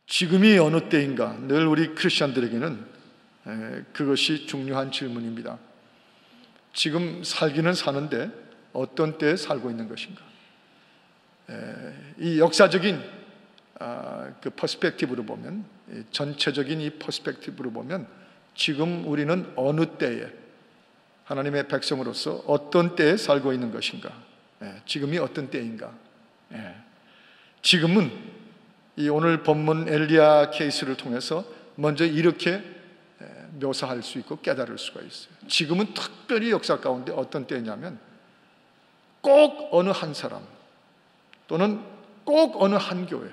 지금이 어느 때인가? 늘 우리 크리스천들에게는 그것이 중요한 질문입니다. 지금 살기는 사는데 어떤 때에 살고 있는 것인가? 이 역사적인 그 퍼스펙티브로 보면, 전체적인 이 퍼스펙티브로 보면 지금 우리는 어느 때에 하나님의 백성으로서 어떤 때에 살고 있는 것인가? 지금이 어떤 때인가? 지금은 이 오늘 본문 엘리야 케이스를 통해서 먼저 이렇게 묘사할 수 있고 깨달을 수가 있어요. 지금은 특별히 역사 가운데 어떤 때냐면 꼭 어느 한 사람 또는 꼭 어느 한 교회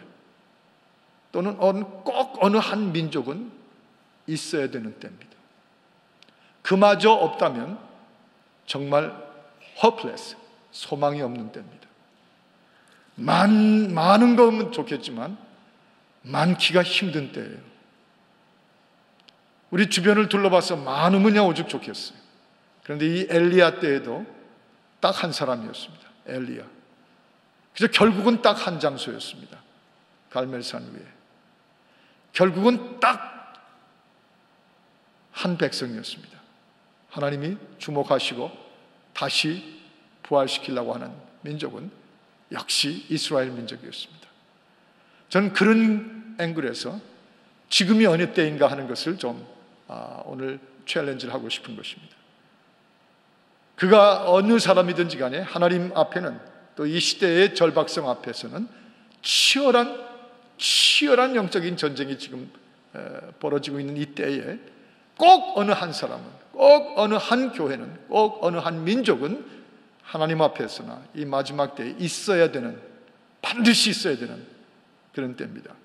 또는 꼭 어느 한 민족은 있어야 되는 때입니다. 그마저 없다면 정말 hopeless, 소망이 없는 때입니다. 많은 거면 좋겠지만 많기가 힘든 때예요. 우리 주변을 둘러봐서 많으면야 오죽 좋겠어요. 그런데 이 엘리야 때에도 딱 한 사람이었습니다. 엘리야. 그래서 결국은 딱 한 장소였습니다. 갈멜산 위에. 결국은 딱 한 백성이었습니다. 하나님이 주목하시고 다시 부활시키려고 하는 민족은 역시 이스라엘 민족이었습니다. 저는 그런 앵글에서 지금이 어느 때인가 하는 것을 좀 오늘 챌린지를 하고 싶은 것입니다. 그가 어느 사람이든지 간에 하나님 앞에는 또 이 시대의 절박성 앞에서는 치열한 영적인 전쟁이 지금 벌어지고 있는 이 때에 꼭 어느 한 사람은, 꼭 어느 한 교회는, 꼭 어느 한 민족은 하나님 앞에서나 이 마지막 때에 있어야 되는, 반드시 있어야 되는 그런 때입니다.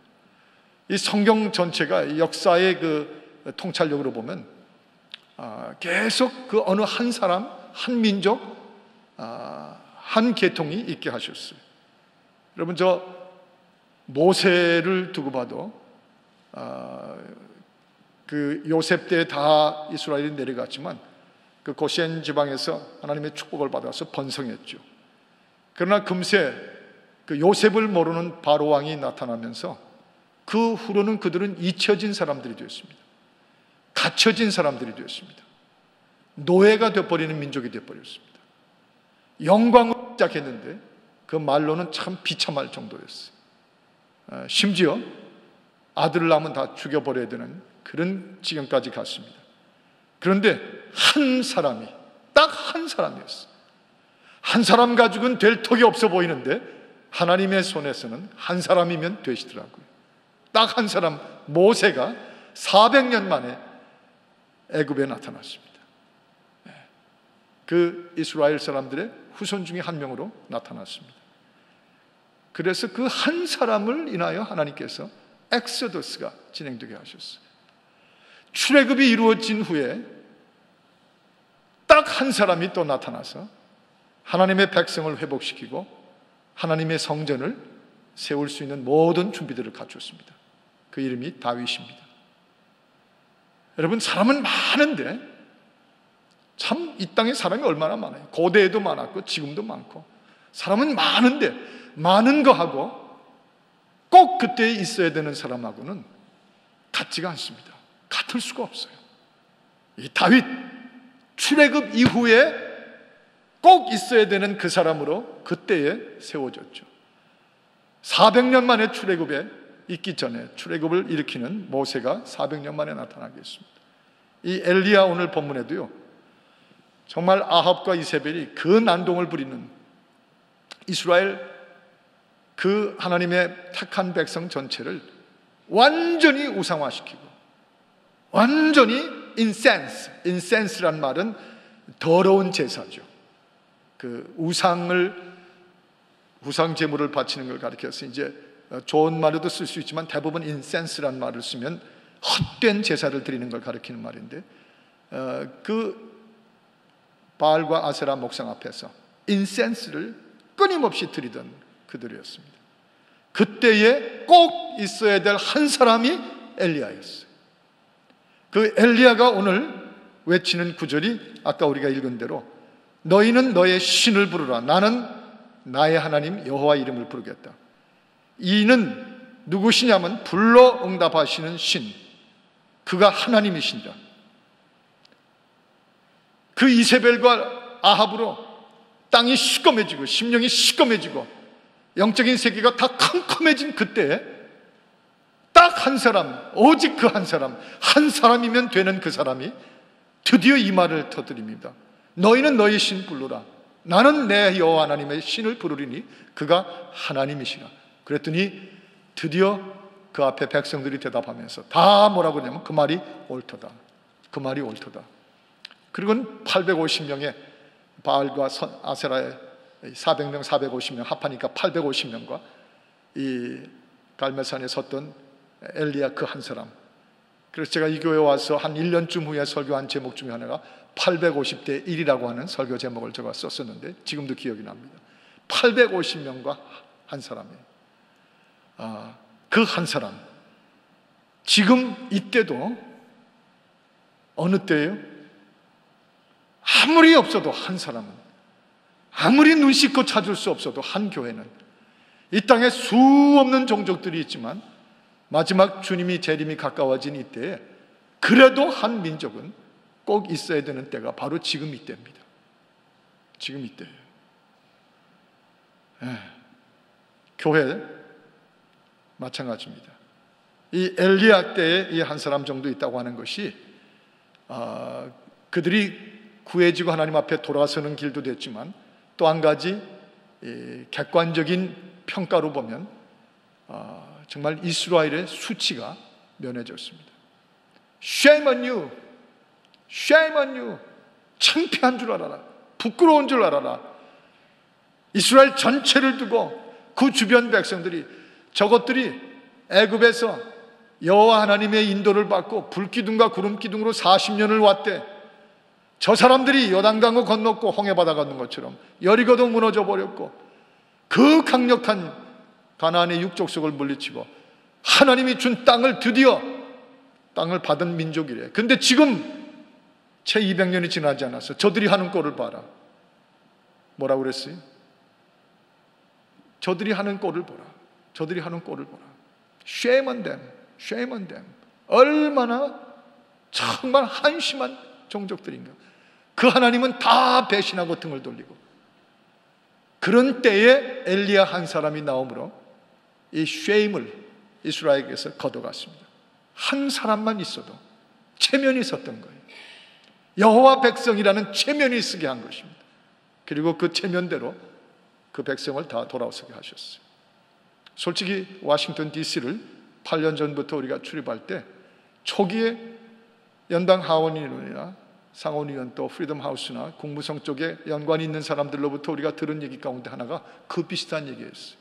이 성경 전체가 역사의 그 통찰력으로 보면 계속 그 어느 한 사람, 한 민족, 한 계통이 있게 하셨어요. 여러분, 저 모세를 두고 봐도 그 요셉 때 다 이스라엘이 내려갔지만 그 고센 지방에서 하나님의 축복을 받아서 번성했죠. 그러나 금세 그 요셉을 모르는 바로 왕이 나타나면서 그 후로는 그들은 잊혀진 사람들이 되었습니다. 갇혀진 사람들이 되었습니다. 노예가 되어버리는 민족이 되어버렸습니다. 영광을 시작했는데 그 말로는 참 비참할 정도였어요. 심지어 아들을 낳으면 다 죽여버려야 되는 그런 지경까지 갔습니다. 그런데 한 사람이, 딱 한 사람이었어요. 한 사람 가지고는 될 턱이 없어 보이는데 하나님의 손에서는 한 사람이면 되시더라고요. 딱 한 사람, 모세가 400년 만에 애굽에 나타났습니다. 그 이스라엘 사람들의 후손 중에 한 명으로 나타났습니다. 그래서 그 한 사람을 인하여 하나님께서 엑소더스가 진행되게 하셨어요. 출애굽이 이루어진 후에 딱 한 사람이 또 나타나서 하나님의 백성을 회복시키고 하나님의 성전을 세울 수 있는 모든 준비들을 갖췄습니다. 그 이름이 다윗입니다. 여러분, 사람은 많은데 참 이 땅에 사람이 얼마나 많아요. 고대에도 많았고 지금도 많고 사람은 많은데 많은 거하고 꼭 그때 있어야 되는 사람하고는 같지가 않습니다. 같을 수가 없어요. 이 다윗, 출애굽 이후에 꼭 있어야 되는 그 사람으로 그때에 세워졌죠. 400년 만에 출애굽에 있기 전에 출애굽을 일으키는 모세가 400년 만에 나타나게 했습니다. 이 엘리야 오늘 본문에도요, 정말 아합과 이세벨이 그 난동을 부리는 이스라엘 그 하나님의 택한 백성 전체를 완전히 우상화시키고 완전히 인센스란 말은 더러운 제사죠. 그 우상 제물을 바치는 걸 가리켜서 이제 좋은 말로도 쓸 수 있지만 대부분 인센스란 말을 쓰면 헛된 제사를 드리는 걸 가리키는 말인데, 그 바알과 아세라 목상 앞에서 인센스를 끊임없이 드리던 그들이었습니다. 그때에 꼭 있어야 될 한 사람이 엘리야였어요. 그 엘리야가 오늘 외치는 구절이 아까 우리가 읽은 대로 너희는 너의 신을 부르라. 나는 나의 하나님 여호와 이름을 부르겠다. 이는 누구시냐면 불러 응답하시는 신, 그가 하나님이신자. 그 이세벨과 아합으로 땅이 시꺼매지고 심령이 시꺼매지고 영적인 세계가 다 컴컴해진 그때에 딱 한 사람, 오직 그 한 사람, 한 사람이면 되는 그 사람이 드디어 이 말을 터뜨립니다. 너희는 너희 신 부르라. 나는 내 여호와 하나님의 신을 부르리니 그가 하나님이시라. 그랬더니 드디어 그 앞에 백성들이 대답하면서 다 뭐라고 하냐면 그 말이 옳도다. 그 말이 옳도다. 그리고는 850명의 바알과 아세라의 400명, 450명 합하니까 850명과 이 갈멜산에 섰던 엘리야 그 한 사람. 그래서 제가 이 교회에 와서 한 1년쯤 후에 설교한 제목 중에 하나가 850대 1이라고 하는 설교 제목을 제가 썼었는데 지금도 기억이 납니다. 850명과 한 사람이에요. 그 한 사람. 지금 이때도 어느 때예요? 아무리 없어도 한 사람은, 아무리 눈 씻고 찾을 수 없어도 한 교회는, 이 땅에 수 없는 종족들이 있지만 마지막 주님이 재림이 가까워진 이때에 그래도 한 민족은 꼭 있어야 되는 때가 바로 지금 이때입니다. 지금 이때예요. 교회 마찬가지입니다. 이 엘리야 때에 이 한 사람 정도 있다고 하는 것이 그들이 구해지고 하나님 앞에 돌아서는 길도 됐지만 또 한 가지 객관적인 평가로 보면 정말 이스라엘의 수치가 면해졌습니다. Shame on you, shame on you. 창피한 줄 알아라, 부끄러운 줄 알아라. 이스라엘 전체를 두고 그 주변 백성들이, 저것들이 애굽에서 여호와 하나님의 인도를 받고 불기둥과 구름기둥으로 40년을 왔대. 저 사람들이 요단강을 건넜고 홍해바다 건넌 것처럼 여리고도 무너져 버렸고 그 강력한 가나안의 육족속을 물리치고 하나님이 준 땅을 드디어 땅을 받은 민족이래. 근데 지금 채 200년이 지나지 않았어. 저들이 하는 꼴을 봐라. 뭐라고 그랬어요? 저들이 하는 꼴을 보라. 저들이 하는 꼴을 보라. Shame on them, shame on them. 얼마나 정말 한심한 종족들인가. 그 하나님은 다 배신하고 등을 돌리고. 그런 때에 엘리야 한 사람이 나오므로 이 shame을 이스라엘에게서 걷어갔습니다. 한 사람만 있어도 체면이 있었던 거예요. 여호와 백성이라는 체면이 쓰게 한 것입니다. 그리고 그 체면대로 그 백성을 다 돌아서게 하셨어요. 솔직히 워싱턴 DC를 8년 전부터 우리가 출입할 때 초기에 연방 하원의원이나 상원의원 또 프리덤 하우스나 국무성 쪽에 연관이 있는 사람들로부터 우리가 들은 얘기 가운데 하나가 그 비슷한 얘기였어요.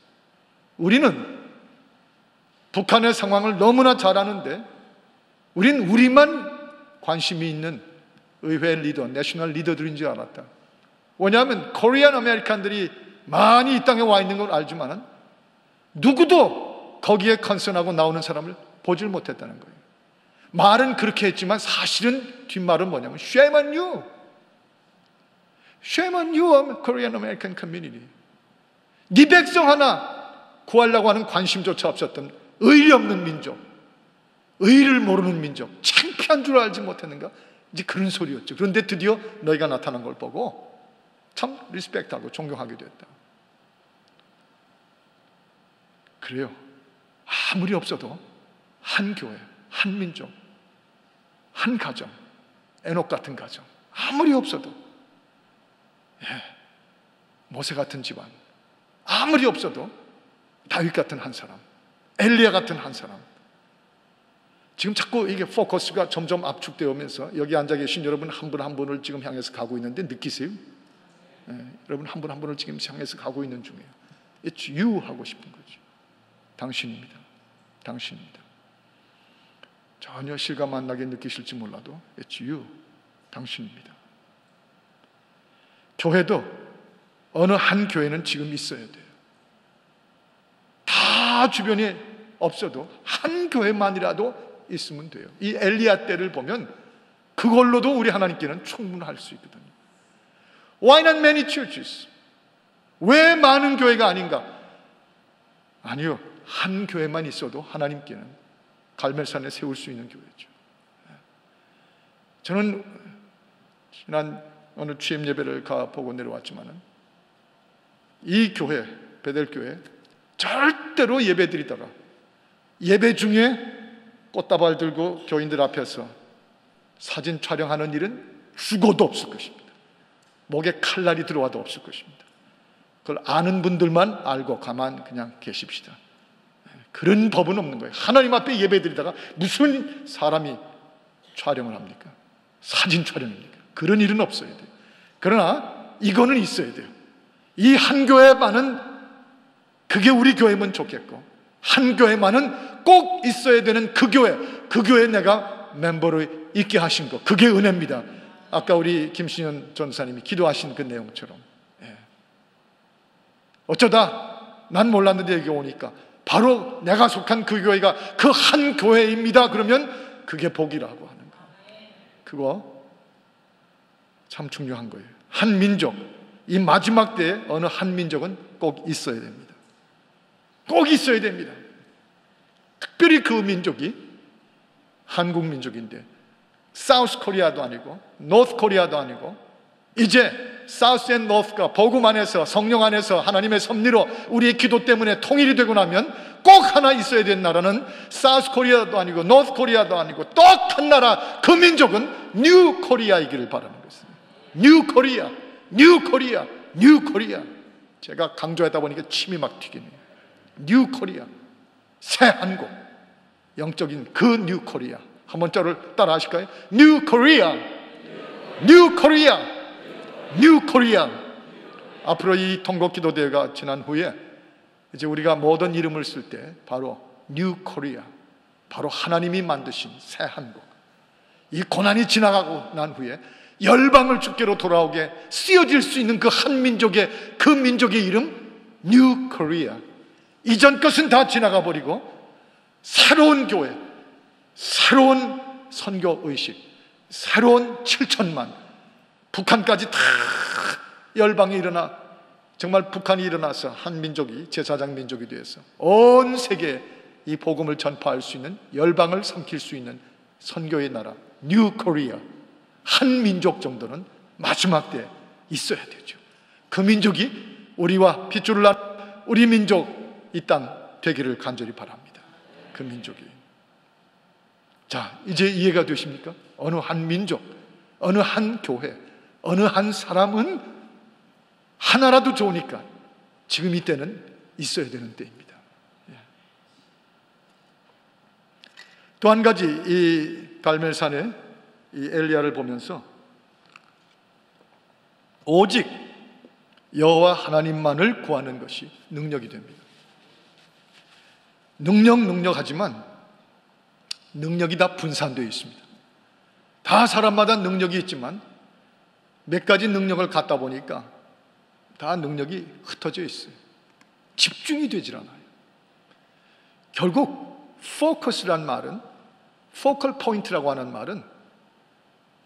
우리는 북한의 상황을 너무나 잘 아는데 우린 우리만 관심이 있는 의회 리더, 내셔널 리더들인 줄 알았다. 왜냐하면 코리안 아메리칸들이 많이 이 땅에 와 있는 걸 알지만 누구도 거기에 컨선하고 나오는 사람을 보질 못했다는 거예요. 말은 그렇게 했지만 사실은 뒷말은 뭐냐면 Shame on you. Shame on you, Korean American community. 네 백성 하나 구하려고 하는 관심조차 없었던 의리 없는 민족, 의리를 모르는 민족, 창피한 줄 알지 못했는가? 이제 그런 소리였죠. 그런데 드디어 너희가 나타난 걸 보고 참 리스펙트하고 존경하게 됐다. 그래요. 아무리 없어도 한 교회, 한 민족, 한 가정, 에녹 같은 가정, 아무리 없어도 모세 같은 집안, 아무리 없어도 다윗 같은 한 사람, 엘리야 같은 한 사람. 지금 자꾸 이게 포커스가 점점 압축되어 오면서 여기 앉아 계신 여러분 한 분 한 분을 지금 향해서 가고 있는데 느끼세요? 여러분 한 분 한 분을 지금 향해서 가고 있는 중이에요. It's you 하고 싶은 거죠. 당신입니다. 당신입니다. 전혀 실감 안 나게 느끼실지 몰라도 It's you. 당신입니다. 교회도 어느 한 교회는 지금 있어야 돼요. 다 주변에 없어도 한 교회만이라도 있으면 돼요. 이 엘리야 때를 보면 그걸로도 우리 하나님께는 충분할 수 있거든요. Why not many churches? 왜 많은 교회가 아닌가? 아니요. 한 교회만 있어도 하나님께는 갈멜산에 세울 수 있는 교회죠. 저는 지난 어느 취임 예배를 보고 내려왔지만은 이 교회, 베델교회 절대로 예배 드리다가 예배 중에 꽃다발 들고 교인들 앞에서 사진 촬영하는 일은 죽어도 없을 것입니다. 목에 칼날이 들어와도 없을 것입니다. 그걸 아는 분들만 알고 가만 그냥 계십시다. 그런 법은 없는 거예요. 하나님 앞에 예배 드리다가 무슨 사람이 촬영을 합니까? 사진 촬영입니까? 그런 일은 없어야 돼요. 그러나 이거는 있어야 돼요. 이 한 교회만은, 그게 우리 교회면 좋겠고, 한 교회만은 꼭 있어야 되는 그 교회에 내가 멤버로 있게 하신 거, 그게 은혜입니다. 아까 우리 김신현 전사님이 기도하신 그 내용처럼, 어쩌다 난 몰랐는데 여기 오니까 바로 내가 속한 그 교회가 그 한 교회입니다. 그러면 그게 복이라고 하는 거. 그거 참 중요한 거예요. 한 민족, 이 마지막 때에 어느 한 민족은 꼭 있어야 됩니다. 꼭 있어야 됩니다. 특별히 그 민족이 한국 민족인데, 사우스 코리아도 아니고 노스 코리아도 아니고, 이제 사우스 앤 노스가 복음 안에서, 성령 안에서 하나님의 섭리로 우리의 기도 때문에 통일이 되고 나면 꼭 하나 있어야 되는 나라는 사우스 코리아도 아니고 노스 코리아도 아니고 똑 한 나라, 그 민족은 뉴 코리아이기를 바라는 것입니다. 뉴 코리아, 뉴 코리아, 뉴 코리아. 제가 강조하다 보니까 침이 막 튀기네요. 뉴 코리아, 새 한국, 영적인 그 뉴 코리아. 한번 저를 따라 하실까요? 뉴 코리아, 뉴 코리아, 뉴 코리아. 앞으로 이 통곡 기도 대회가 지난 후에 이제 우리가 모든 이름을 쓸 때 바로 뉴 코리아, 바로 하나님이 만드신 새 한국. 이 고난이 지나가고 난 후에 열방을 주께로 돌아오게 쓰여질 수 있는 그 한 민족의, 그 민족의 이름 뉴 코리아. 이전 것은 다 지나가 버리고 새로운 교회, 새로운 선교 의식, 새로운 7천만, 북한까지 다 열방이 일어나, 정말 북한이 일어나서 한 민족이 제사장 민족이 되어서 온 세계에 이 복음을 전파할 수 있는, 열방을 삼킬 수 있는 선교의 나라 뉴 코리아. 한 민족 정도는 마지막 때에 있어야 되죠. 그 민족이 우리와 핏줄을 난 우리 민족 이 땅 되기를 간절히 바랍니다. 그 민족이. 자, 이제 이해가 되십니까? 어느 한 민족, 어느 한 교회, 어느 한 사람은 하나라도 좋으니까 지금 이때는 있어야 되는 때입니다. 또 한 가지, 이 갈멜산의 이 엘리야를 보면서 오직 여호와 하나님만을 구하는 것이 능력이 됩니다. 능력하지만 능력이 다 분산되어 있습니다. 다 사람마다 능력이 있지만 몇 가지 능력을 갖다 보니까 다 능력이 흩어져 있어요. 집중이 되질 않아요. 결국 포커스란 말은, 포컬 포인트라고 하는 말은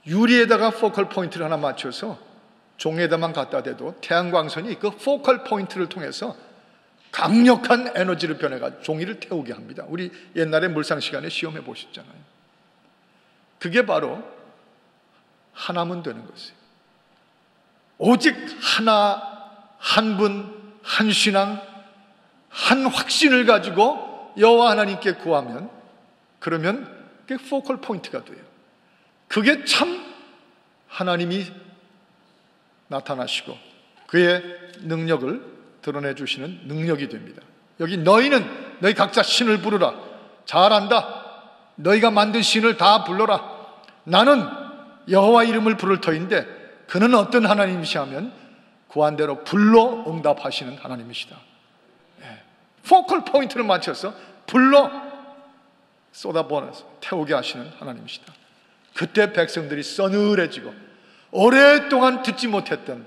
유리에다가 포컬 포인트를 하나 맞춰서 종에다만 갖다 대도 태양광선이 그 포컬 포인트를 통해서 강력한 에너지를 변해가 종이를 태우게 합니다. 우리 옛날에 물상 시간에 시험해 보셨잖아요. 그게 바로 하나면 되는 것이에요. 오직 하나, 한 분, 한 신앙, 한 확신을 가지고 여호와 하나님께 구하면, 그러면 그게 포컬 포인트가 돼요. 그게 참 하나님이 나타나시고 그의 능력을 드러내 주시는 능력이 됩니다. 여기 너희는 너희 각자 신을 부르라. 잘한다. 너희가 만든 신을 다 불러라. 나는 여호와 이름을 부를 터인데 그는 어떤 하나님이시 하면 구한 대로 불러 응답하시는 하나님이시다. 포컬 포인트를 맞춰서 불러 쏟아부어서 태우게 하시는 하나님이시다. 그때 백성들이 서늘해지고 오랫동안 듣지 못했던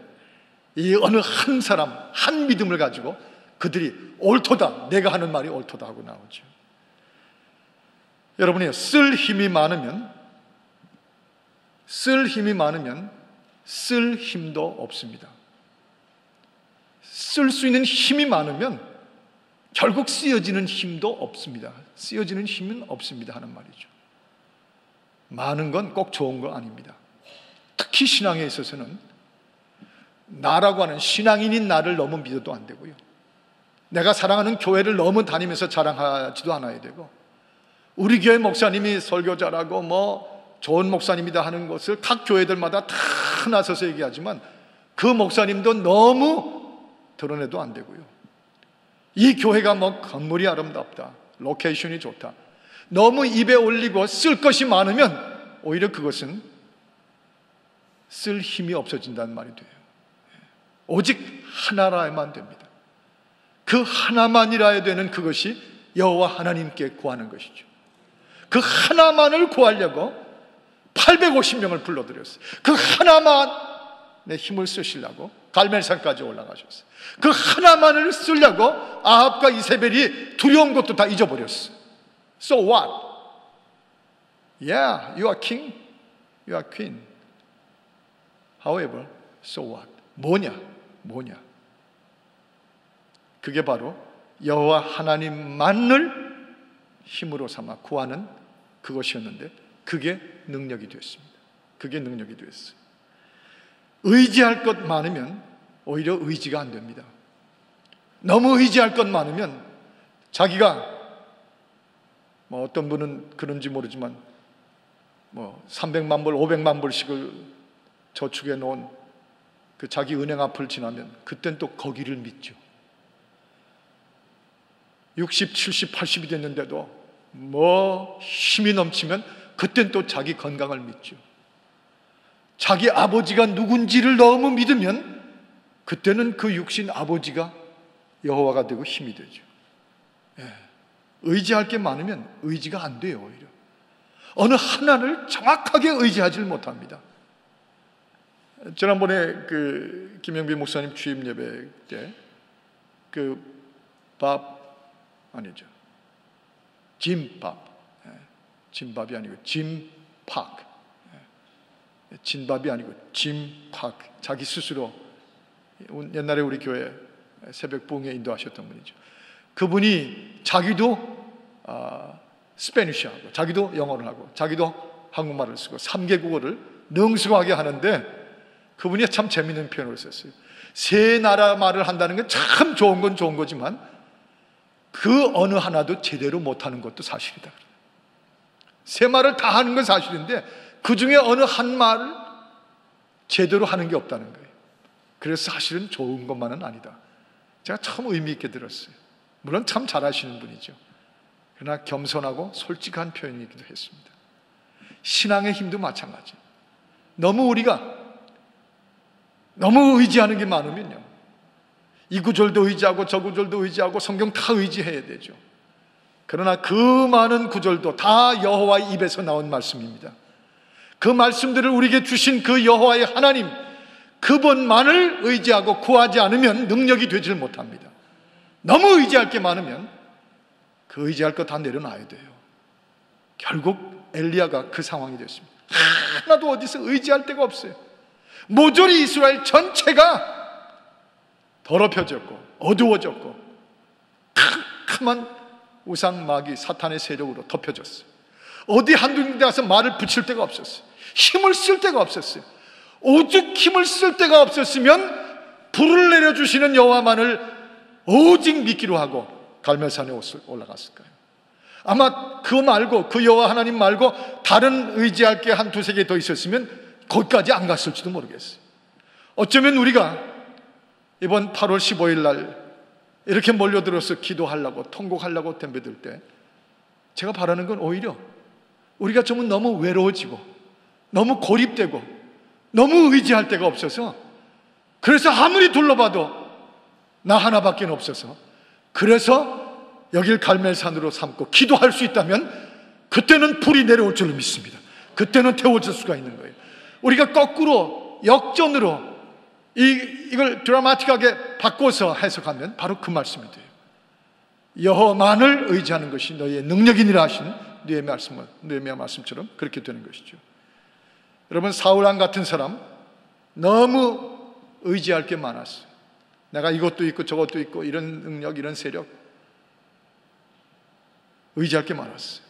이 어느 한 사람, 한 믿음을 가지고 그들이 옳도다, 내가 하는 말이 옳도다 하고 나오죠. 여러분이 쓸 힘이 많으면 쓸 힘도 없습니다. 쓸 수 있는 힘이 많으면 결국 쓰여지는 힘도 없습니다. 쓰여지는 힘은 없습니다 하는 말이죠. 많은 건 꼭 좋은 거 아닙니다. 특히 신앙에 있어서는 나라고 하는 신앙인인 나를 너무 믿어도 안 되고요. 내가 사랑하는 교회를 너무 다니면서 자랑하지도 않아야 되고, 우리 교회 목사님이 설교자라고 뭐 좋은 목사님이다 하는 것을 각 교회들마다 다 나서서 얘기하지만 그 목사님도 너무 드러내도 안 되고요. 이 교회가 뭐 건물이 아름답다, 로케이션이 좋다, 너무 입에 올리고 쓸 것이 많으면 오히려 그것은 쓸 힘이 없어진다는 말이 돼요. 오직 하나라야만 됩니다. 그 하나만이라야 되는 그것이 여호와 하나님께 구하는 것이죠. 그 하나만을 구하려고 850명을 불러들였어요. 그 하나만의 힘을 쓰시려고 갈멜산까지 올라가셨어요. 그 하나만을 쓰려고 아합과 이세벨이 두려운 것도 다 잊어버렸어요. So what? Yeah, you are king, you are queen. However, so what? 뭐냐? 그게 바로 여호와 하나님만을 힘으로 삼아 구하는 그것이었는데, 그게 능력이 됐습니다. 그게 능력이 됐어요. 의지할 것 많으면 오히려 의지가 안 됩니다. 너무 의지할 것 많으면 자기가 뭐 어떤 분은 그런지 모르지만 뭐 300만 불, 500만 불씩을 저축해 놓은 그 자기 은행 앞을 지나면 그땐 또 거기를 믿죠. 60, 70, 80이 됐는데도 뭐 힘이 넘치면 그땐 또 자기 건강을 믿죠. 자기 아버지가 누군지를 너무 믿으면 그때는 그 육신 아버지가 여호와가 되고 힘이 되죠. 의지할 게 많으면 의지가 안 돼요. 오히려 어느 하나를 정확하게 의지하지 못합니다. 지난번에 그 김영빈 목사님 취임 예배 때 진밥이 아니고 짐팍, 진밥이 아니고 짐팍, 자기 스스로 옛날에 우리 교회 새벽 부흥회 인도하셨던 분이죠. 그분이 자기도 스페니쉬하고 자기도 영어를 하고 자기도 한국말을 쓰고 3개국어를 능숙하게 하는데, 그분이 참 재미있는 표현을 썼어요. 세 나라 말을 한다는 건 참 좋은 건 좋은 거지만 그 어느 하나도 제대로 못하는 것도 사실이다. 세 말을 다 하는 건 사실인데 그 중에 어느 한 말을 제대로 하는 게 없다는 거예요. 그래서 사실은 좋은 것만은 아니다. 제가 참 의미 있게 들었어요. 물론 참 잘하시는 분이죠. 그러나 겸손하고 솔직한 표현이기도 했습니다. 신앙의 힘도 마찬가지. 너무 의지하는 게 많으면요, 이 구절도 의지하고 저 구절도 의지하고 성경 다 의지해야 되죠. 그러나 그 많은 구절도 다 여호와의 입에서 나온 말씀입니다. 그 말씀들을 우리에게 주신 그 여호와의 하나님, 그분만을 의지하고 구하지 않으면 능력이 되질 못합니다. 너무 의지할 게 많으면 그 의지할 거 다 내려놔야 돼요. 결국 엘리야가 그 상황이 됐습니다. 하나도 어디서 의지할 데가 없어요. 모조리 이스라엘 전체가 더럽혀졌고 어두워졌고 캄캄한 우상 마귀 사탄의 세력으로 덮여졌어요. 어디 한두 군데 가서 말을 붙일 데가 없었어요. 힘을 쓸 데가 없었어요. 오직 힘을 쓸 데가 없었으면 불을 내려주시는 여호와만을 오직 믿기로 하고 갈멜산에 올라갔을까요? 아마 그 말고, 그 여호와 하나님 말고 다른 의지할 게 한 두세 개 더 있었으면 거기까지 안 갔을지도 모르겠어요. 어쩌면 우리가 이번 8월 15일 날 이렇게 몰려들어서 기도하려고 통곡하려고 덤벼들 때 제가 바라는 건 오히려 우리가 좀 너무 외로워지고 너무 고립되고 너무 의지할 데가 없어서, 그래서 아무리 둘러봐도 나 하나밖에 없어서, 그래서 여길 갈멜산으로 삼고 기도할 수 있다면 그때는 불이 내려올 줄로 믿습니다. 그때는 태워질 수가 있는 거예요. 우리가 거꾸로 역전으로 이걸 드라마틱하게 바꿔서 해석하면 바로 그 말씀이 돼요. 여호와만을 의지하는 것이 너희의 능력이니라 하신 느헤미야 말씀처럼 그렇게 되는 것이죠. 여러분, 사울왕 같은 사람 너무 의지할 게 많았어요. 내가 이것도 있고 저것도 있고 이런 능력, 이런 세력, 의지할 게 많았어요.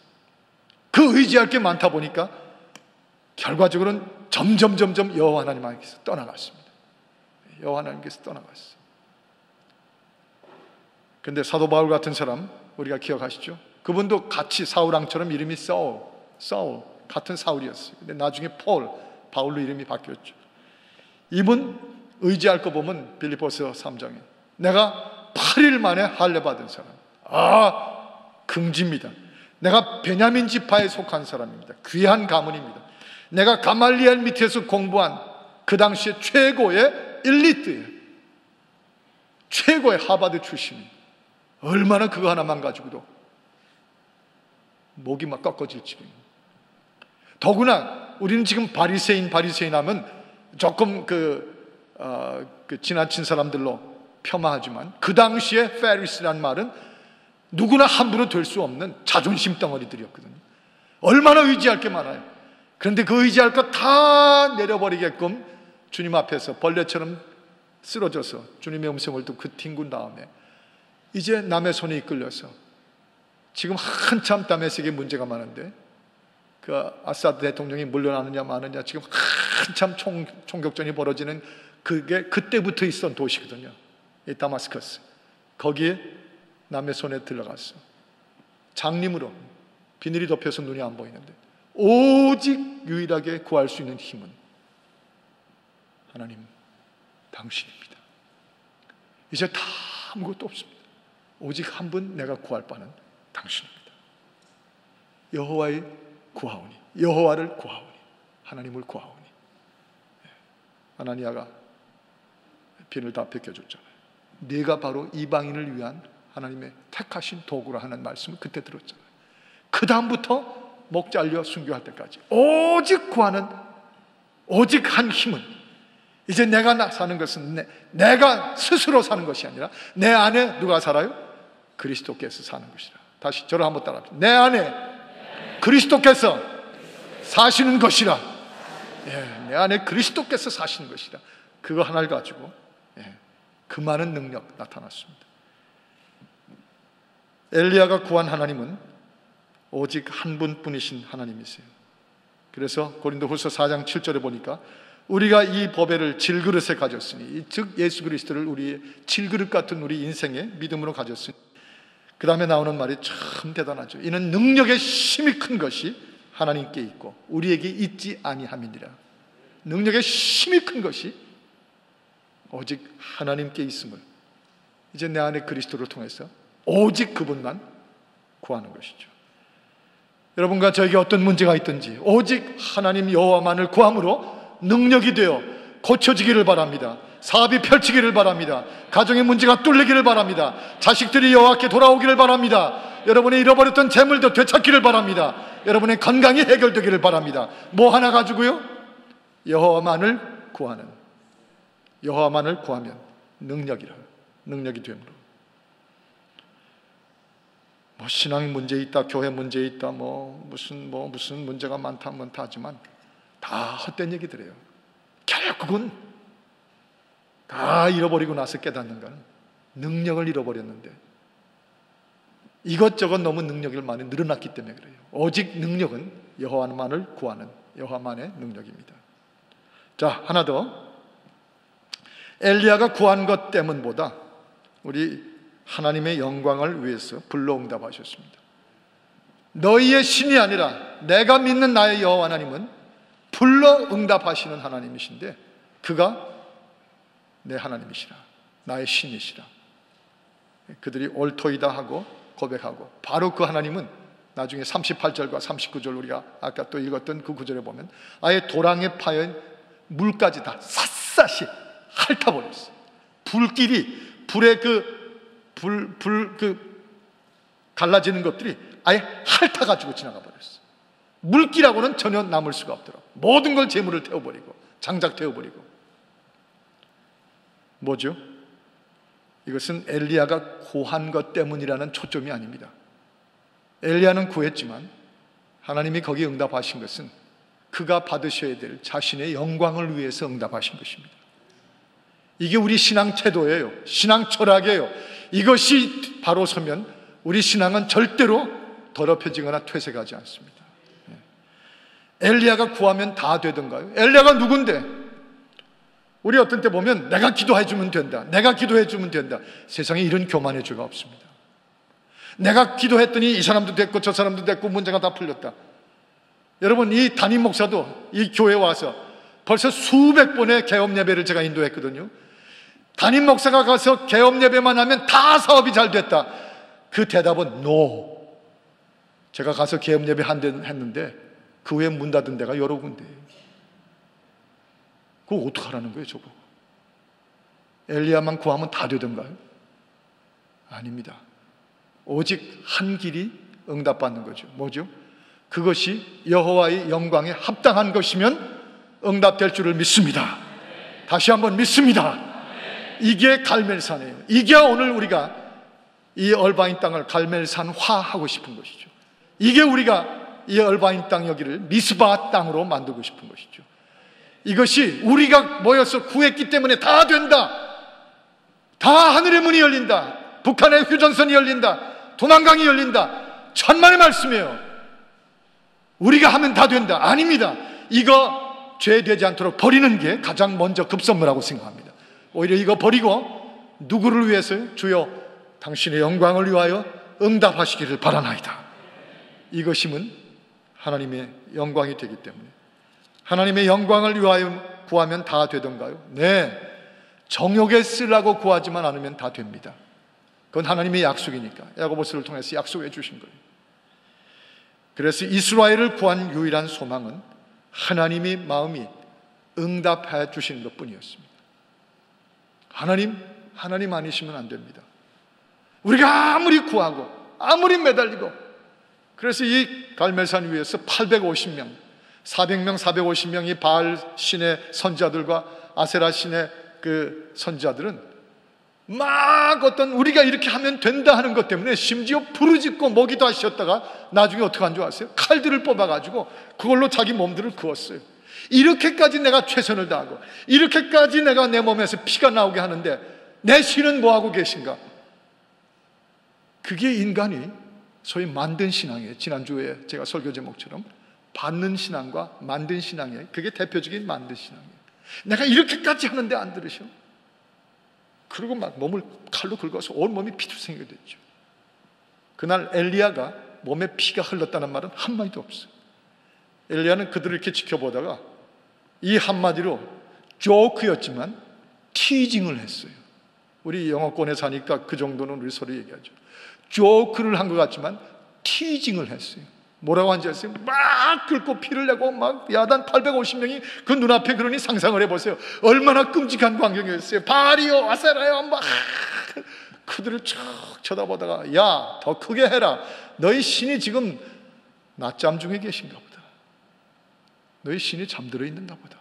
그 의지할 게 많다 보니까 결과적으로는 점점 여호와 하나님께서 떠나갔습니다. 여호와 하나님께서 떠나갔어요. 근데 사도 바울 같은 사람 우리가 기억하시죠? 그분도 같이 사울왕처럼 이름이 사울 같은 사울이었어요. 근데 나중에 바울로 이름이 바뀌었죠. 이분 의지할 거 보면 빌립보서 3장에 내가 8일 만에 할례 받은 사람. 긍지입니다. 내가 베냐민 지파에 속한 사람입니다. 귀한 가문입니다. 내가 가말리엘 밑에서 공부한 그 당시에 최고의 엘리트예요. 최고의 하버드 출신입니다. 얼마나 그거 하나만 가지고도 목이 막 꺾어질 지경입니다. 더구나 우리는 지금 바리새인 하면 조금 지나친 사람들로 폄하하지만 그 당시에 페리스란 말은 누구나 함부로 될 수 없는 자존심 덩어리들이었거든요. 얼마나 의지할 게 많아요. 그런데 그 의지할 거 다 내려버리게끔 주님 앞에서 벌레처럼 쓰러져서 주님의 음성을 듣고 뒹군 다음에 이제 남의 손에 이끌려서 지금 한참 다메섹에 문제가 많은데 그 아사드 대통령이 물러나느냐 마느냐 지금 한참 총격전이 벌어지는 그게 그때부터 있던 도시거든요. 이 다마스커스. 거기에 남의 손에 들어갔어. 장님으로 비늘이 덮여서 눈이 안 보이는데 오직 유일하게 구할 수 있는 힘은 하나님 당신입니다. 이제 다 아무것도 없습니다. 오직 한 분 내가 구할 바는 당신입니다. 여호와의 구하오니, 여호와를 구하오니, 하나님을 구하오니. 하나니아가 비늘 다 벗겨줬잖아요. 네가 바로 이방인을 위한 하나님의 택하신 도구라 하는 말씀을 그때 들었잖아요. 그 다음부터 목 잘려 순교할 때까지 오직 구하는 오직 한 힘은 이제 내가 사는 것은 내가 스스로 사는 것이 아니라 내 안에 누가 살아요? 그리스도께서 사는 것이라. 다시 저를 한번 따라합시다. 내 안에 그리스도께서 사시는 것이라. 내 안에 그리스도께서 사시는 것이라. 그거 하나를 가지고 그 많은 능력 나타났습니다. 엘리야가 구한 하나님은 오직 한 분뿐이신 하나님이세요. 그래서 고린도후서 4장 7절에 보니까 우리가 이 보배를 질그릇에 가졌으니, 즉 예수 그리스도를 우리의 질그릇 같은 우리 인생의 믿음으로 가졌으니, 그 다음에 나오는 말이 참 대단하죠. 이는 능력의 힘이 큰 것이 하나님께 있고 우리에게 있지 아니함이니라. 능력의 힘이 큰 것이 오직 하나님께 있음을 이제 내 안에 그리스도를 통해서 오직 그분만 구하는 것이죠. 여러분과 저에게 어떤 문제가 있든지 오직 하나님 여호와만을 구함으로 능력이 되어 고쳐지기를 바랍니다. 사업이 펼치기를 바랍니다. 가정의 문제가 뚫리기를 바랍니다. 자식들이 여호와께 돌아오기를 바랍니다. 여러분의 잃어버렸던 재물도 되찾기를 바랍니다. 여러분의 건강이 해결되기를 바랍니다. 뭐 하나 가지고요? 여호와만을 구하는, 여호와만을 구하면 능력이 되므로. 뭐 신앙 문제 있다, 교회 문제 있다, 무슨 문제가 많다 하지만 다 헛된 얘기들이에요. 결국은 다 잃어버리고 나서 깨닫는 건 능력을 잃어버렸는데 이것저것 너무 능력이 많이 늘어났기 때문에 그래요. 오직 능력은 여호와만을 구하는 여호와만의 능력입니다. 자, 하나 더. 엘리야가 구한 것 때문보다 우리 하나님의 영광을 위해서 불러응답하셨습니다. 너희의 신이 아니라 내가 믿는 나의 여호와 하나님은 불러응답하시는 하나님이신데 그가 내 하나님이시라, 나의 신이시라. 그들이 옳도이다 하고 고백하고 바로 그 하나님은 나중에 38절과 39절 우리가 아까 또 읽었던 그 구절에 보면 아예 도랑에 파인 물까지 다 샅샅이 핥아버렸어요. 불길이 갈라지는 것들이 아예 핥아가지고 지나가 버렸어요. 물길하고는 전혀 남을 수가 없더라고요. 모든 걸 재물을 태워버리고 장작 태워버리고. 뭐죠? 이것은 엘리야가 구한 것 때문이라는 초점이 아닙니다. 엘리야는 구했지만 하나님이 거기에 응답하신 것은 그가 받으셔야 될 자신의 영광을 위해서 응답하신 것입니다. 이게 우리 신앙 태도예요. 신앙 철학이에요. 이것이 바로 서면 우리 신앙은 절대로 더럽혀지거나 퇴색하지 않습니다. 엘리야가 구하면 다 되던가요? 엘리야가 누군데? 우리 어떤 때 보면 내가 기도해 주면 된다, 내가 기도해 주면 된다. 세상에 이런 교만의 죄가 없습니다. 내가 기도했더니 이 사람도 됐고 저 사람도 됐고 문제가 다 풀렸다. 여러분, 이 담임 목사도 이 교회에 와서 벌써 수백 번의 개업 예배를 제가 인도했거든요. 담임 목사가 가서 개업 예배만 하면 다 사업이 잘 됐다. 그 대답은 NO. 제가 가서 개업 예배 한 대 했는데 그 후에 문 닫은 데가 여러 군데예요. 그거 어떡하라는 거예요, 저거? 엘리야만 구하면 다 되던가요? 아닙니다. 오직 한 길이 응답받는 거죠. 뭐죠? 그것이 여호와의 영광에 합당한 것이면 응답될 줄을 믿습니다. 다시 한번 믿습니다. 이게 갈멜산이에요. 이게 오늘 우리가 이 얼바인 땅을 갈멜산화하고 싶은 것이죠. 이게 우리가 이 얼바인 땅 여기를 미스바 땅으로 만들고 싶은 것이죠. 이것이 우리가 모여서 구했기 때문에 다 된다, 다 하늘의 문이 열린다, 북한의 휴전선이 열린다, 도난강이 열린다, 천만의 말씀이에요. 우리가 하면 다 된다. 아닙니다. 이거 죄되지 않도록 버리는 게 가장 먼저 급선무라고 생각합니다. 오히려 이거 버리고 누구를 위해서요? 주여 당신의 영광을 위하여 응답하시기를 바라나이다. 이것이면 하나님의 영광이 되기 때문에, 하나님의 영광을 위하여 구하면 다 되던가요? 네, 정욕에 쓰려고 구하지만 않으면 다 됩니다. 그건 하나님의 약속이니까 야고보서를 통해서 약속해 주신 거예요. 그래서 이스라엘을 구한 유일한 소망은 하나님의 마음이 응답해 주시는 것뿐이었습니다. 하나님 아니시면 안 됩니다. 우리가 아무리 구하고 아무리 매달리고, 그래서 이 갈멜산 위에서 850명, 400명, 450명이 바알 신의 선자들과 아세라 신의 그 선자들은 막 어떤 우리가 이렇게 하면 된다 하는 것 때문에 심지어 부르짖고 모기도 하셨다가 나중에 어떻게 한 줄 아세요? 칼들을 뽑아가지고 그걸로 자기 몸들을 그었어요. 이렇게까지 내가 최선을 다하고 이렇게까지 내가 내 몸에서 피가 나오게 하는데 내 신은 뭐하고 계신가? 그게 인간이 소위 만든 신앙이에요. 지난주에 제가 설교 제목처럼 받는 신앙과 만든 신앙이에요. 그게 대표적인 만든 신앙이에요. 내가 이렇게까지 하는데 안 들으셔? 그리고 막 몸을 칼로 긁어서 온 몸이 피투성이가 됐죠. 그날 엘리야가 몸에 피가 흘렀다는 말은 한마디도 없어요. 엘리야는 그들을 이렇게 지켜보다가 이 한마디로 조크였지만 티징을 했어요. 우리 영어권에 사니까 그 정도는 우리 서로 얘기하죠. 조크를 한 것 같지만 티징을 했어요. 뭐라고 한지 아세요? 막 긁고 피를 내고 막 야단 850명이 그 눈앞에, 그러니 상상을 해보세요. 얼마나 끔찍한 광경이었어요. 바알이요, 아세라요, 막 그들을 쭉 쳐다보다가 야, 더 크게 해라. 너희 신이 지금 낮잠 중에 계신가 보다. 너희 신이 잠들어 있는가 보다.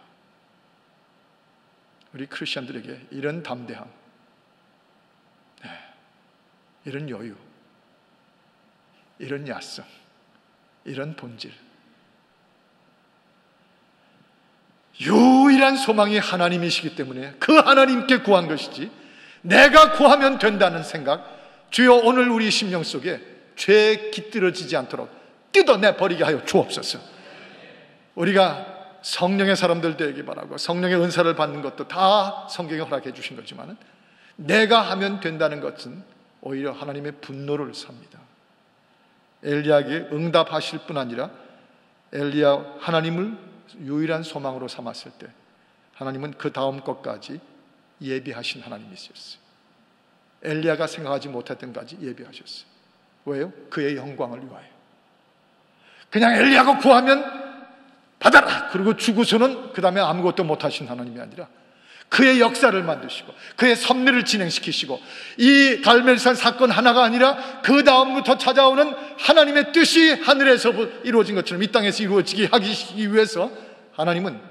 우리 크리스천들에게 이런 담대함, 이런 여유, 이런 야성, 이런 본질, 유일한 소망이 하나님이시기 때문에 그 하나님께 구한 것이지 내가 구하면 된다는 생각, 주여 오늘 우리 심령 속에 죄에 깃들어지지 않도록 뜯어내버리게 하여 주옵소서. 우리가 성령의 사람들 되기 바라고 성령의 은사를 받는 것도 다 성경에 허락해 주신 거지만 내가 하면 된다는 것은 오히려 하나님의 분노를 삽니다. 엘리야에게 응답하실 뿐 아니라 엘리야 하나님을 유일한 소망으로 삼았을 때 하나님은 그 다음 것까지 예비하신 하나님이셨어요. 엘리야가 생각하지 못했던 것까지 예비하셨어요. 왜요? 그의 영광을 위하여. 그냥 엘리야가 구하면 받아라 그리고 주고서는 그 다음에 아무것도 못하신 하나님이 아니라 그의 역사를 만드시고 그의 섭리를 진행시키시고 이 갈멜산 사건 하나가 아니라 그 다음부터 찾아오는 하나님의 뜻이 하늘에서 이루어진 것처럼 이 땅에서 이루어지게 하기 위해서 하나님은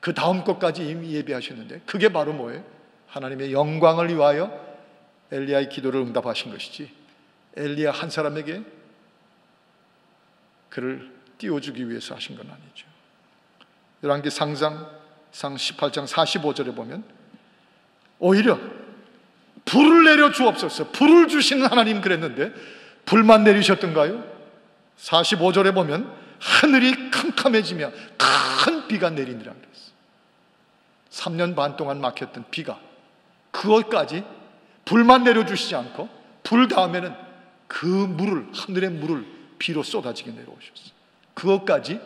그 다음 것까지 이미 예비하셨는데 그게 바로 뭐예요? 하나님의 영광을 위하여 엘리야의 기도를 응답하신 것이지 엘리야 한 사람에게 그를 띄워주기 위해서 하신 건 아니죠. 열왕기 상상 18장 45절에 보면 오히려 불을 내려 주옵소서, 불을 주시는 하나님 그랬는데 불만 내리셨던가요? 45절에 보면 하늘이 캄캄해지며 큰 비가 내리니라 그랬어요. 3년 반 동안 막혔던 비가, 그것까지 불만 내려주시지 않고 불 다음에는 그 물을, 하늘의 물을 비로 쏟아지게 내려오셨어요. 그것까지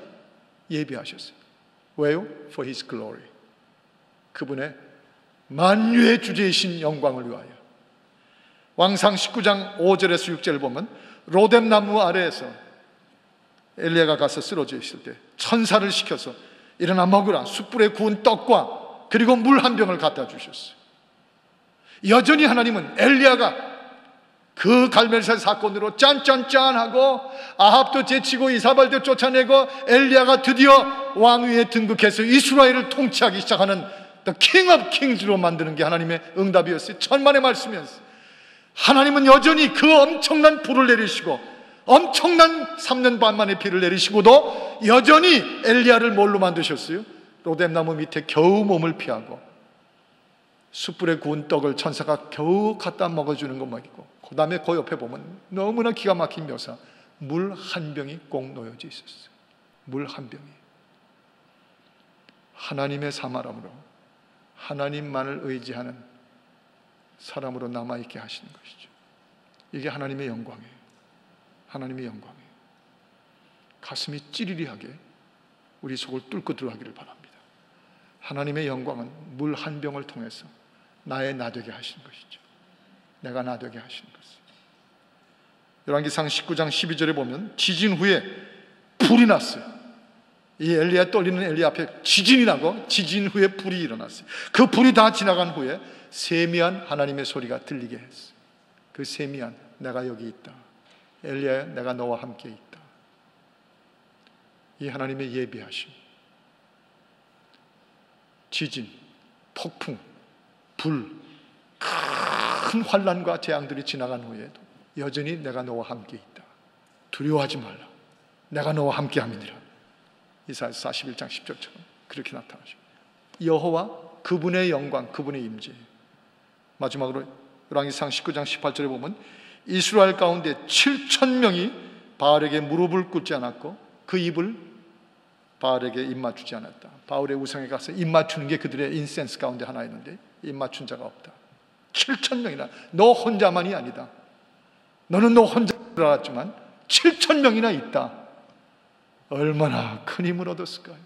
예비하셨어요. 왜요? For His glory. 그분의 만유의 주제이신 영광을 위하여. 왕상 19장 5절에서 6절을 보면 로뎀나무 아래에서 엘리야가 가서 쓰러져 있을 때 천사를 시켜서 일어나 먹으라, 숯불에 구운 떡과 그리고 물 한 병을 갖다 주셨어요. 여전히 하나님은 엘리야가 그 갈멜살 사건으로 짠짠짠하고 아합도 제치고 이사발도 쫓아내고 엘리야가 드디어 왕위에 등극해서 이스라엘을 통치하기 시작하는 The King of Kings로 만드는 게 하나님의 응답이었어요. 천만의 말씀이었어요. 하나님은 여전히 그 엄청난 불을 내리시고 엄청난 3년 반 만에 비를 내리시고도 여전히 엘리야를 뭘로 만드셨어요? 로뎀나무 밑에 겨우 몸을 피하고 숯불에 구운 떡을 천사가 겨우 갖다 먹어주는 것 먹이고, 그 다음에 그 옆에 보면 너무나 기가 막힌 묘사, 물 한 병이 꼭 놓여져 있었어요. 물 한 병이. 하나님의 사람으로, 하나님만을 의지하는 사람으로 남아있게 하시는 것이죠. 이게 하나님의 영광이에요. 하나님의 영광이에요. 가슴이 찌리리하게 우리 속을 뚫고 들어가기를 바랍니다. 하나님의 영광은 물 한 병을 통해서 나의 나 되게 하시는 것이죠. 내가 나 되게 하시는 것이죠. 열왕기상 19장 12절에 보면 지진 후에 불이 났어요. 이 엘리야, 떨리는 엘리야 앞에 지진이 나고 지진 후에 불이 일어났어요. 그 불이 다 지나간 후에 세미한 하나님의 소리가 들리게 했어요. 그 세미한, 내가 여기 있다. 엘리야야, 내가 너와 함께 있다. 이 하나님의 예비하심, 지진, 폭풍, 불, 큰 환난과 재앙들이 지나간 후에도 여전히 내가 너와 함께 있다. 두려워하지 말라. 내가 너와 함께 함이니라. 이사야서 41장 10절처럼 그렇게 나타나죠. 여호와, 그분의 영광, 그분의 임재. 마지막으로 열왕기상 19장 18절에 보면 이스라엘 가운데 7,000명이 바알에게 무릎을 꿇지 않았고 그 입을 바알에게 입 맞추지 않았다. 바알의 우상에 가서 입 맞추는 게 그들의 인센스 가운데 하나였는데 입 맞춘 자가 없다. 7,000명이나, 너 혼자만이 아니다. 너는 너 혼자 알았지만 7,000명이나 있다. 얼마나 큰 힘을 얻었을까요?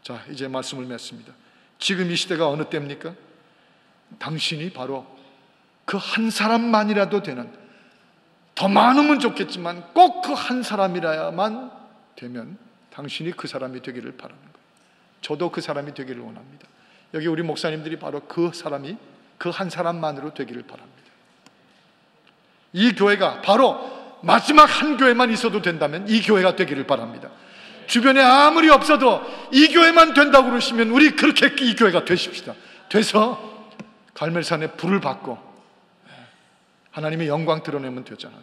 자, 이제 말씀을 맺습니다. 지금 이 시대가 어느 때입니까? 당신이 바로 그 한 사람만이라도 되는, 더 많으면 좋겠지만 꼭 그 한 사람이라야만 되면 당신이 그 사람이 되기를 바라는 거예요. 저도 그 사람이 되기를 원합니다. 여기 우리 목사님들이 바로 그 사람이, 그 한 사람만으로 되기를 바랍니다. 이 교회가 바로 마지막 한 교회만 있어도 된다면 이 교회가 되기를 바랍니다. 주변에 아무리 없어도 이 교회만 된다고 그러시면 우리 그렇게 이 교회가 되십시다. 돼서 갈멜산에 불을 받고 하나님의 영광 드러내면 되잖아요.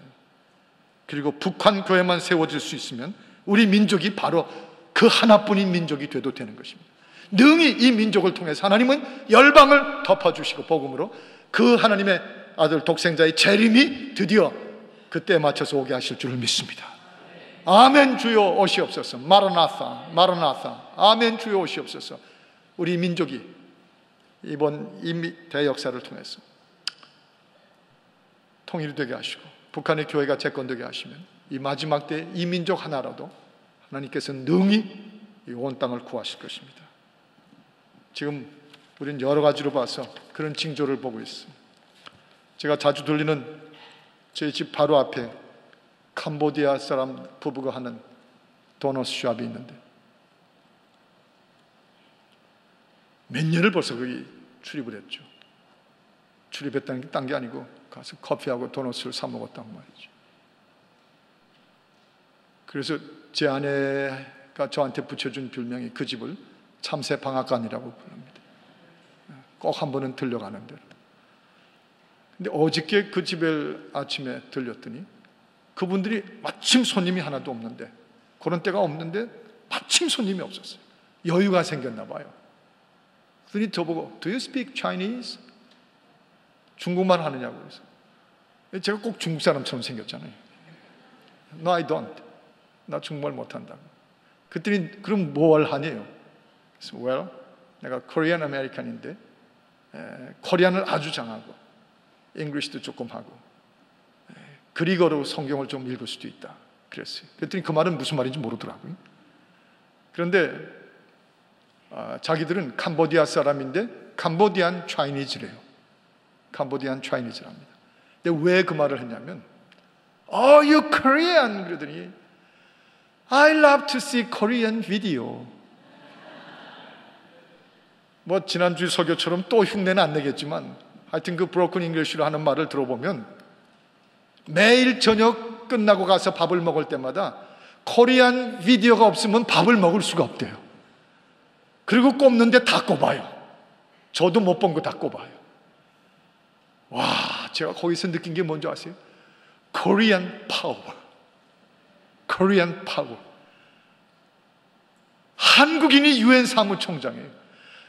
그리고 북한 교회만 세워질 수 있으면 우리 민족이 바로 그 하나뿐인 민족이 돼도 되는 것입니다. 능히 이 민족을 통해서 하나님은 열방을 덮어주시고 복음으로 그 하나님의 아들 독생자의 재림이 드디어 그때에 맞춰서 오게 하실 줄을 믿습니다. 아멘. 주여 오시옵소서. 마라나사, 마라나사. 아멘. 주여 오시옵소서. 우리 민족이 이번 이 대역사를 통해서 통일이 되게 하시고 북한의 교회가 재건되게 하시면 이 마지막 때 이 민족 하나라도 하나님께서 능히 이 온 땅을 구하실 것입니다. 지금 우리는 여러 가지로 봐서 그런 징조를 보고 있습니다. 제가 자주 들리는 제 집 바로 앞에 캄보디아 사람 부부가 하는 도넛 숍이 있는데 몇 년을 벌써 거기 출입을 했죠. 출입했다는 게 딴 게 아니고 가서 커피하고 도넛을 사 먹었단 말이죠. 그래서 제 아내가 저한테 붙여준 별명이 그 집을 참새 방앗간이라고 부릅니다. 꼭 한 번은 들려가는 대로. 근데 어저께 그 집에 아침에 들렸더니 그분들이 마침 손님이 하나도 없는데, 그런 때가 없는데 마침 손님이 없었어요. 여유가 생겼나 봐요. 그러니 저보고 Do you speak Chinese? 중국말 하느냐고 그래서 제가 꼭 중국 사람처럼 생겼잖아요. No, I don't. 나 중국말 못한다고. 그랬더니 그럼 뭘 하냐요? 그래서 well, 내가 Korean American인데 코리안을 아주 잘하고 English도 조금 하고 그리거로 성경을 좀 읽을 수도 있다 그랬어요. 그랬더니 그 말은 무슨 말인지 모르더라고요. 그런데 자기들은 캄보디아 사람인데 캄보디안 차이니즈래요. 캄보디안 차이니즈랍니다. 근데 왜 그 말을 했냐면 Oh, you Korean 그러더니 I love to see Korean video. 뭐 지난주 설교처럼 또 흉내는 안 내겠지만 하여튼 그 브로큰 잉글리시로 하는 말을 들어보면 매일 저녁 끝나고 가서 밥을 먹을 때마다 코리안 비디오가 없으면 밥을 먹을 수가 없대요. 그리고 꼽는데 다 꼽아요. 저도 못 본 거 다 꼽아요. 와, 제가 거기서 느낀 게 뭔지 아세요? 코리안 파워. 코리안 파워. 한국인이 유엔 사무총장이에요.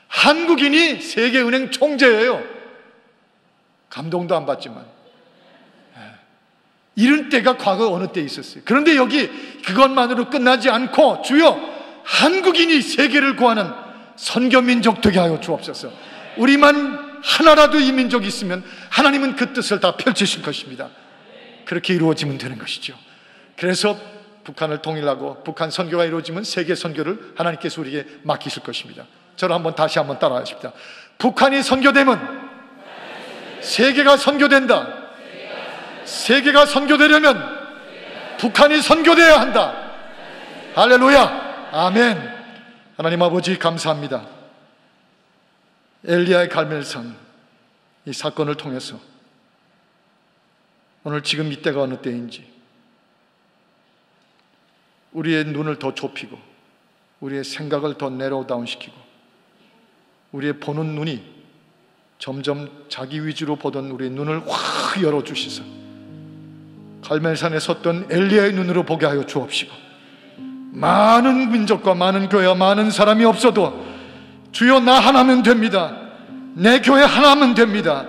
한국인이 세계은행 총재예요. 감동도 안 받지만 이런 때가 과거 어느 때 있었어요. 그런데 여기 그것만으로 끝나지 않고 주여 한국인이 세계를 구하는 선교민족 되게 하여 주옵소서. 우리만 하나라도 이 민족이 있으면 하나님은 그 뜻을 다 펼치실 것입니다. 그렇게 이루어지면 되는 것이죠. 그래서 북한을 통일하고 북한 선교가 이루어지면 세계 선교를 하나님께서 우리에게 맡기실 것입니다. 저를 다시 한번 따라하십시다. 북한이 선교되면 세계가 선교된다. 세계가 선교되려면 북한이 선교되어야 한다. 할렐루야. 아멘. 하나님 아버지 감사합니다. 엘리야의 갈멜산 이 사건을 통해서 오늘 지금 이때가 어느 때인지 우리의 눈을 더 좁히고 우리의 생각을 더 내로다운시키고 우리의 보는 눈이 점점 자기 위주로 보던 우리의 눈을 확 열어주시소. 갈멜산에 섰던 엘리야의 눈으로 보게 하여 주옵시고 많은 민족과 많은 교회와 많은 사람이 없어도 주여 나 하나면 됩니다. 내 교회 하나면 됩니다.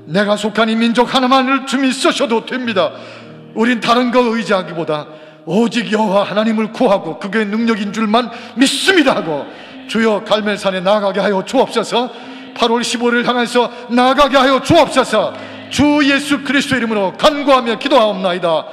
내가 속한 이 민족 하나만을 주님 쓰셔도 됩니다. 우린 다른 거 의지하기보다 오직 여호와 하나님을 구하고 그게 능력인 줄만 믿습니다 하고 주여 갈멜산에 나아가게 하여 주옵소서. 8월 15일을 향해서 나아가게 하여 주옵소서. 주 예수 그리스도 이름으로 간구하며 기도하옵나이다.